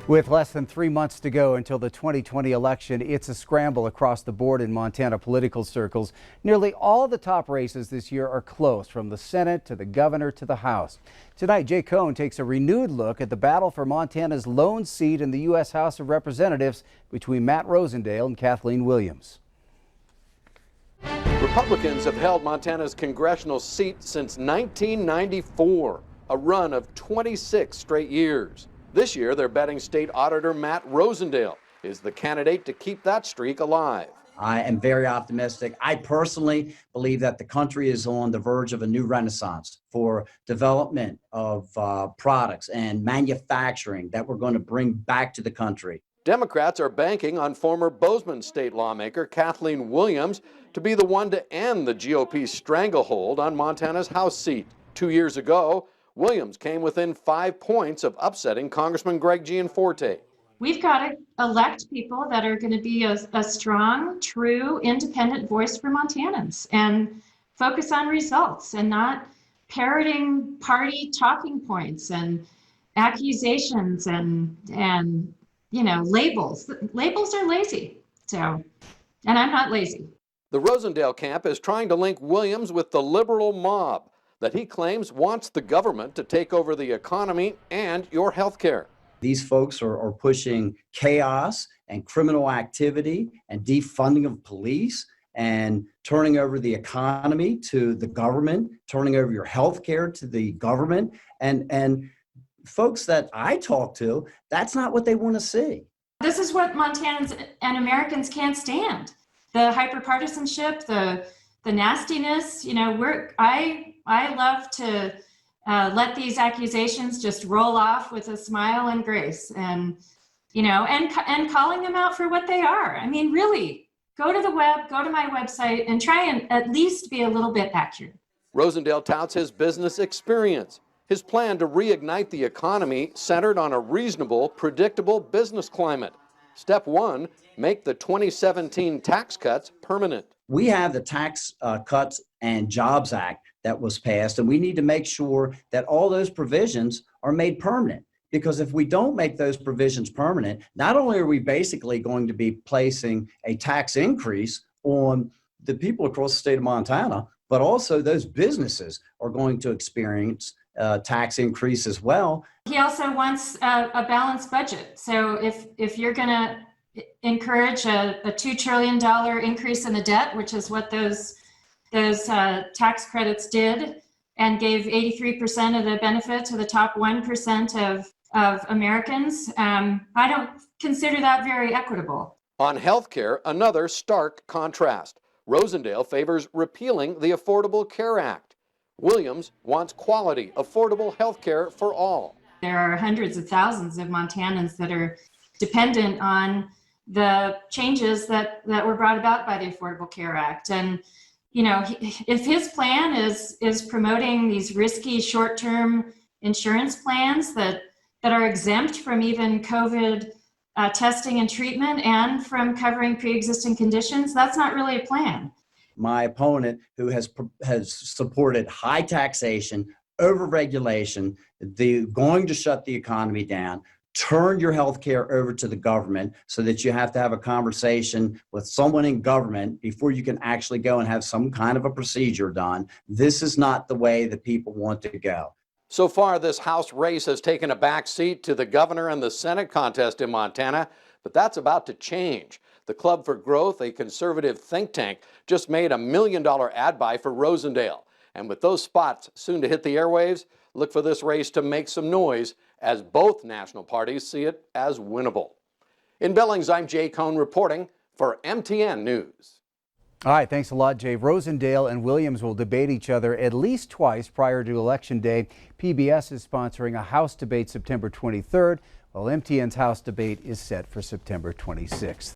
With less than 3 months to go until the 2020 election, it's a scramble across the board in Montana political circles. Nearly all the top races this year are close, from the Senate to the governor to the House. Tonight, Jay Cohn takes a renewed look at the battle for Montana's lone seat in the U.S. House of Representatives between Matt Rosendale and Kathleen Williams. Republicans have held Montana's congressional seat since 1994, a run of 26 straight years. This year, they're betting State Auditor Matt Rosendale is the candidate to keep that streak alive. I am very optimistic. I personally believe that the country is on the verge of a new renaissance for development of products and manufacturing that we're going to bring back to the country. Democrats are banking on former Bozeman state lawmaker Kathleen Williams to be the one to end the GOP's stranglehold on Montana's House seat. 2 years ago, Williams came within 5 points of upsetting Congressman Greg Gianforte. We've got to elect people that are going to be a strong, true, independent voice for Montanans and focus on results and not parroting party talking points and accusations and labels. Labels are lazy. And I'm not lazy. The Rosendale camp is trying to link Williams with the liberal mob that he claims wants the government to take over the economy and your health care. These folks are pushing chaos and criminal activity and defunding of police and turning over the economy to the government, turning over your health care to the government. And folks that I talk to, that's not what they want to see. This is what Montanans and Americans can't stand. The hyperpartisanship, the nastiness. I love to let these accusations just roll off with a smile and grace, and calling them out for what they are. I mean, really, go to the web, go to my website, and try and at least be a little bit accurate. Rosendale touts his business experience, his plan to reignite the economy centered on a reasonable, predictable business climate. Step one, make the 2017 tax cuts permanent. We have the Tax Cuts and Jobs Act that was passed, and we need to make sure that all those provisions are made permanent. Because if we don't make those provisions permanent, not only are we basically going to be placing a tax increase on the people across the state of Montana, but also those businesses are going to experience tax increase as well. He also wants a balanced budget. So if you're going to encourage a $2 trillion increase in the debt, which is what those tax credits did, and gave 83% of the benefit to the top 1% of Americans, I don't consider that very equitable. On health care, another stark contrast. Rosendale favors repealing the Affordable Care Act. Williams wants quality, affordable health care for all. There are hundreds of thousands of Montanans that are dependent on the changes that were brought about by the Affordable Care Act. And if his plan is promoting these risky short-term insurance plans that are exempt from even COVID testing and treatment and from covering pre-existing conditions, that's not really a plan. My opponent, who has supported high taxation, overregulation, going to shut the economy down, turn your health care over to the government so that you have to have a conversation with someone in government before you can actually go and have some kind of a procedure done. This is not the way that people want to go. So far, this House race has taken a back seat to the governor and the Senate contest in Montana, but that's about to change. The Club for Growth, a conservative think tank, just made a $1 million ad buy for Rosendale. And with those spots soon to hit the airwaves, look for this race to make some noise, as both national parties see it as winnable. In Billings, I'm Jay Cohn reporting for MTN News. All right, thanks a lot, Jay. Rosendale and Williams will debate each other at least twice prior to Election Day. PBS is sponsoring a House debate September 23rd, while MTN's House debate is set for September 26th.